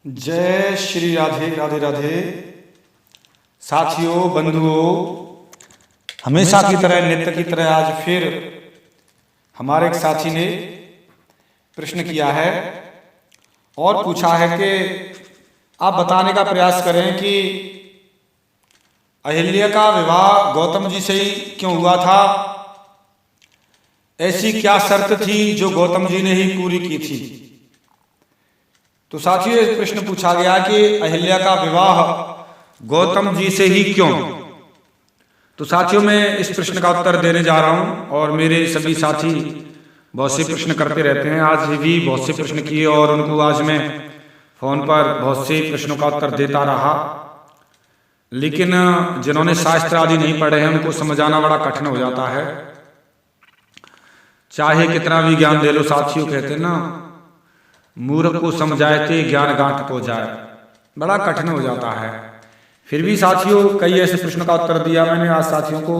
जय श्री राधे राधे राधे। साथियों, बंधुओं, हमेशा की तरह, नित्य की तरह आज फिर हमारे एक साथी ने प्रश्न किया है और पूछा है कि आप बताने का प्रयास करें कि अहिल्या का विवाह गौतम जी से ही क्यों हुआ था। ऐसी क्या शर्त थी जो गौतम जी ने ही पूरी की थी। तो साथियों, इस प्रश्न पूछा गया कि अहिल्या का विवाह गौतम जी से ही क्यों। तो साथियों, मैं इस प्रश्न का उत्तर देने जा रहा हूं और मेरे सभी साथी बहुत से प्रश्न करते रहते हैं। आज भी बहुत से प्रश्न किए और उनको आज मैं फोन पर बहुत से प्रश्नों का उत्तर देता रहा, लेकिन जिन्होंने शास्त्र आदि नहीं पढ़े हैं उनको समझाना बड़ा कठिन हो जाता है। चाहे कितना भी ज्ञान दे लो साथियों, कहते हैं ना, मूर्ख को समझाए थे ज्ञान गांठ को जाए, बड़ा कठिन हो जाता है। फिर भी साथियों, कई ऐसे प्रश्नों का उत्तर दिया मैंने आज साथियों को,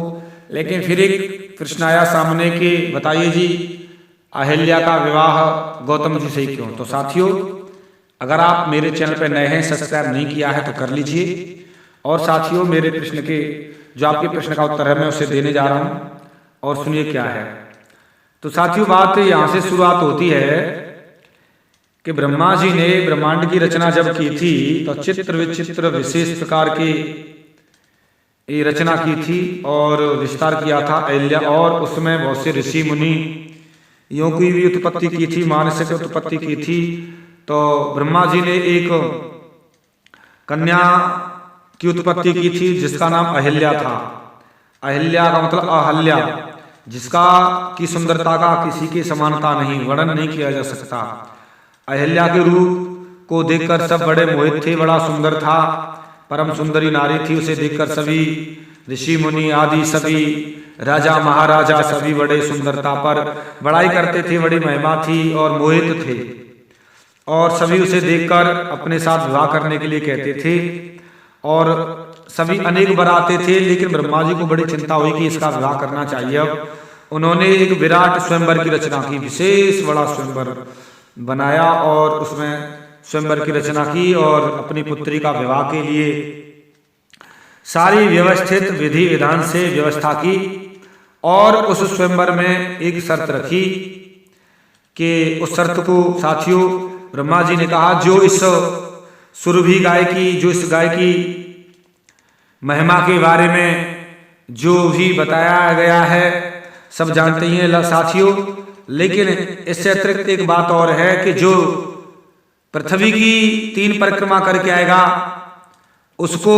लेकिन फिर एक प्रश्न आया सामने कि बताइए जी, अहिल्या का विवाह गौतम जी से ही क्यों। तो साथियों, अगर आप मेरे चैनल पर नए हैं, सब्सक्राइब नहीं किया है तो कर लीजिए। और साथियों, मेरे प्रश्न के जो आपके प्रश्न का उत्तर है मैं उसे देने जा रहा हूं और सुनिए क्या है। तो साथियों, बात यहां से शुरुआत होती है कि ब्रह्मा जी ने ब्रह्मांड की रचना जब की थी तो चित्र विचित्र विशेष प्रकार की रचना की थी और विस्तार किया था अहिल्या, और उसमें बहुत से ऋषि मुनि यों की भी उत्पत्ति की थी, मानसिक उत्पत्ति की थी। तो ब्रह्मा जी ने एक कन्या की उत्पत्ति की थी जिसका नाम अहिल्या था। अहिल्या का मतलब अहल्या, जिसका की सुंदरता का किसी की समानता नहीं, वर्णन नहीं किया जा सकता। अहिल्या के रूप को देखकर सब बड़े मोहित थे, बड़ा सुंदर था, परम सुंदरी नारी थी। उसे देखकर सभी ऋषि मुनि आदि सभी राजा महाराजा सभी बड़े सुंदरता पर बड़ाई करते थे, बड़ी महिमा थी और मोहित थे, और सभी उसे देखकर अपने साथ विवाह करने के लिए कहते थे और सभी अनेक वर आते थे। लेकिन ब्रह्मा जी को बड़ी चिंता हुई कि इसका विवाह करना चाहिए। अब उन्होंने एक विराट स्वयंवर की रचना की, विशेष बड़ा स्वयंवर बनाया और उसमें स्वयंवर की रचना की और अपनी पुत्री का विवाह के लिए सारी व्यवस्थित विधि विधान से व्यवस्था की। और उस स्वयंवर में एक शर्त रखी कि उस शर्त को साथियों ब्रह्मा जी ने कहा, जो इस सुरभि गाय की, जो इस गाय की महिमा के बारे में जो भी बताया गया है सब जानते ही हैं साथियों, लेकिन इससे अतिरिक्त एक बात और है कि जो पृथ्वी की 3 परिक्रमा करके आएगा उसको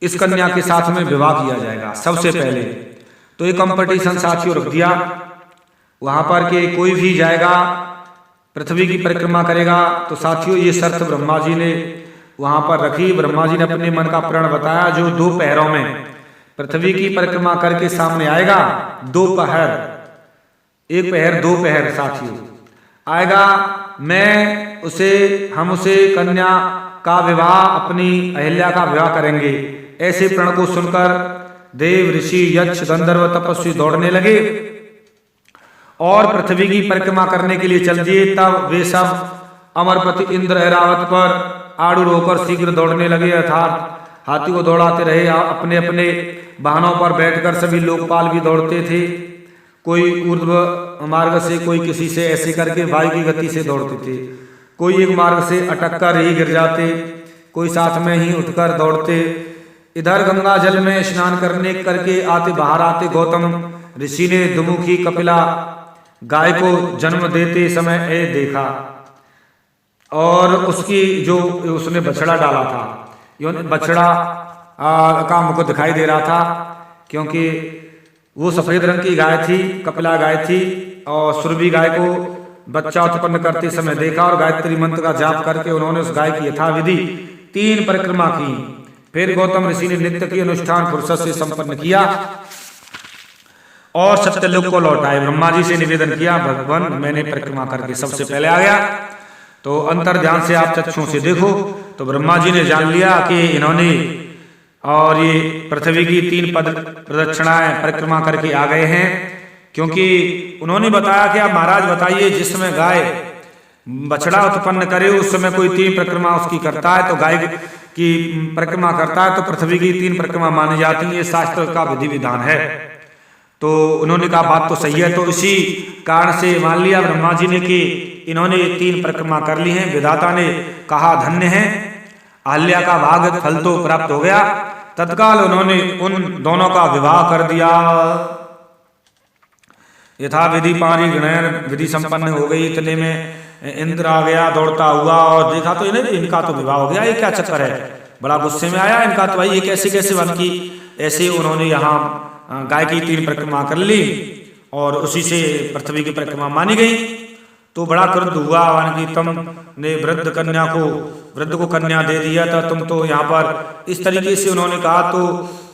इस कन्या के साथ में विवाह किया जाएगा सबसे पहले। तो ये कंपटीशन साथियों रख दिया वहां पर कि कोई भी जाएगा पृथ्वी की परिक्रमा करेगा। तो साथियों, ये शर्त ब्रह्मा जी ने वहां पर रखी। ब्रह्मा जी ने अपने मन का प्रण बताया, जो 2 पहरों में पृथ्वी की परिक्रमा करके सामने आएगा, 2 पहर, 1 पहर 2 पहर साथियों आएगा, हम उसे कन्या का विवाह, अपनी अहिल्या का विवाह करेंगे। ऐसे प्रण को सुनकर देव ऋषि यक्ष गंधर्व तपस्वी दौड़ने लगे और पृथ्वी की परिक्रमा करने के लिए चल दिए। तब वे सब अमरपति इंद्र ऐरावत पर आरूढ़ होकर शीघ्र दौड़ने लगे, अर्थात हाथी को दौड़ाते रहे। अपने अपने वाहनों पर बैठकर सभी लोकपाल भी दौड़ते थे, कोई ऊर्ध्व मार्ग से, कोई किसी से, ऐसे करके वायु की गति से दौड़ते थे। कोई एक मार्ग से अटक कर ही गिर जाते, कोई साथ में ही उठकर दौड़ते। इधर गंगा जल में स्नान करने करके बाहर आते गौतम ऋषि ने दुमुखी कपिला गाय को जन्म देते समय देखा और उसकी जो उसने बछड़ा डाला था, बछड़ा का मुख दिखाई दे रहा था, क्योंकि वो सफेद रंग की गाय थी, कपिला गाय थी, और सुरभि गाय को बच्चा उत्पन्न करते समय देखा और गायत्री मंत्र का जाप करके उन्होंने उस गाय की यथाविधि 3 परिक्रमा की। फिर गौतम ऋषि ने नित्य की अनुष्ठान फुर्सत से संपन्न किया और सत्यलोक को लौटाए। ब्रह्मा जी से निवेदन किया, भगवान मैंने परिक्रमा करके सबसे पहले आ गया, तो अंतर ध्यान से आप चक्षुओं से देखो। तो ब्रह्मा जी ने जान लिया कि इन्होंने और ये पृथ्वी की 3 प्रदक्षिणाएं परिक्रमा करके आ गए हैं, क्योंकि उन्होंने बताया कि आप महाराज बताइए, जिसमें गाय बछड़ा उत्पन्न करे उस समय कोई 3 परिक्रमा उसकी करता है, तो गाय की परिक्रमा करता है तो पृथ्वी की 3 परिक्रमा मानी जाती है, ये शास्त्र का विधि विधान है। तो उन्होंने कहा बात तो सही है, तो इसी कारण से मान लिया ब्रह्मा जी ने कि इन्होंने 3 परिक्रमा कर ली हैं। विधाता ने कहा धन्य है, अहल्या का भाग फल तो प्राप्त हो गया। तत्काल उन्होंने उन दोनों का विवाह कर दिया। यथा विधि पानी गणैर विधि संपन्न हो गई। इतने में इंद्र आ गया दौड़ता हुआ और देखा तो इनका तो विवाह हो गया, ये क्या चक्कर है। बड़ा गुस्से में आया इनका, तो भाई ये कैसे वन की। ऐसे उन्होंने यहाँ गाय की 3 परिक्रमा कर ली और उसी से पृथ्वी की परिक्रमा मानी गई। तो बड़ा क्रुद्ध हुआ वन की, तुमने वृद्ध को कन्या दे दिया था, तुम तो यहाँ पर इस तरीके से उन्होंने कहा। तो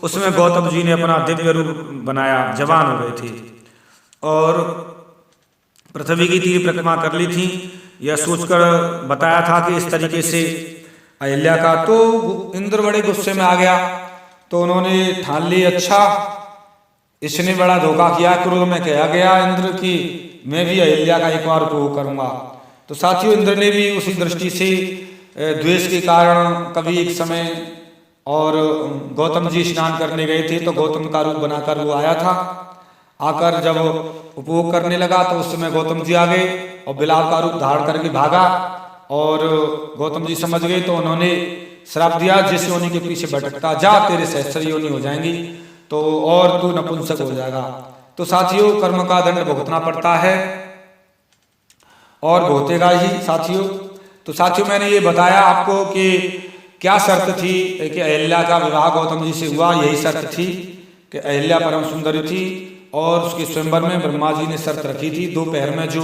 उसमें गौतम जी ने अपना दिव्य रूप बनाया, जवान हो गए थे और पृथ्वी की 3 परिक्रमा कर ली थी। यह सोचकर बताया था कि इस तरीके से अहिल्या का, तो इंद्र बड़े गुस्से में आ गया। तो उन्होंने ठान ली अच्छा इसने बड़ा धोखा किया, क्रोध में कहा गया इंद्र की मैं भी अहिल्या का एक बार उपभोग करूंगा। तो साथियों इंद्र ने भी उसी दृष्टि से द्वेष के कारण कभी एक समय और गौतम जी स्नान करने गए थे, तो गौतम का रूप बनाकर वो आया था। आकर जब उपभोग करने लगा तो उस समय गौतम जी आ गए और बिलाव का रूप धारण करके भागा और गौतम जी समझ गए। तो उन्होंने श्राप दिया, जिस योनि के पीछे भटकता जा तेरे सहस्त्र योनि हो जाएंगी, तो और तू नपुंसक हो जाएगा। तो साथियों कर्म का दंड भुगतना पड़ता है और भुगतेगा ही साथियों। तो साथियों मैंने ये बताया आपको कि क्या शर्त थी कि अहिल्या का विवाह गौतम जी से हुआ। यही शर्त थी कि अहिल्या परम सुंदरी थी और उसके स्वयंवर में ब्रह्मा जी ने शर्त रखी थी, दोपहर में जो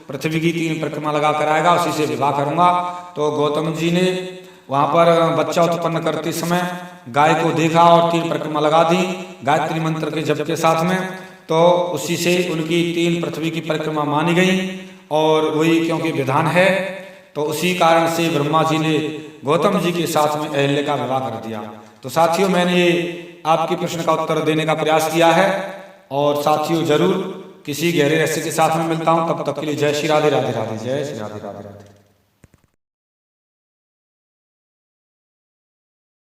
पृथ्वी की 3 परिक्रमा लगा कर आएगा उसी से विवाह करूंगा। तो गौतम जी ने वहां पर बच्चा उत्पन्न करते समय गाय को देखा और 3 परिक्रमा लगा दी गायत्री मंत्र के जप के साथ में। तो उसी से उनकी 3 पृथ्वी की परिक्रमा मानी गई और वही क्योंकि विधान है, तो उसी कारण से ब्रह्मा जी ने गौतम जी के साथ में अहिल्या का विवाह कर दिया। तो साथियों मैंने ये आपके प्रश्न का उत्तर देने का प्रयास किया है और साथियों जरूर किसी गहरे रहस्य के साथ में मिलता हूं। तब तक के लिए जय श्री राधे राधे राधे, जय श्री राधे राधे राधे।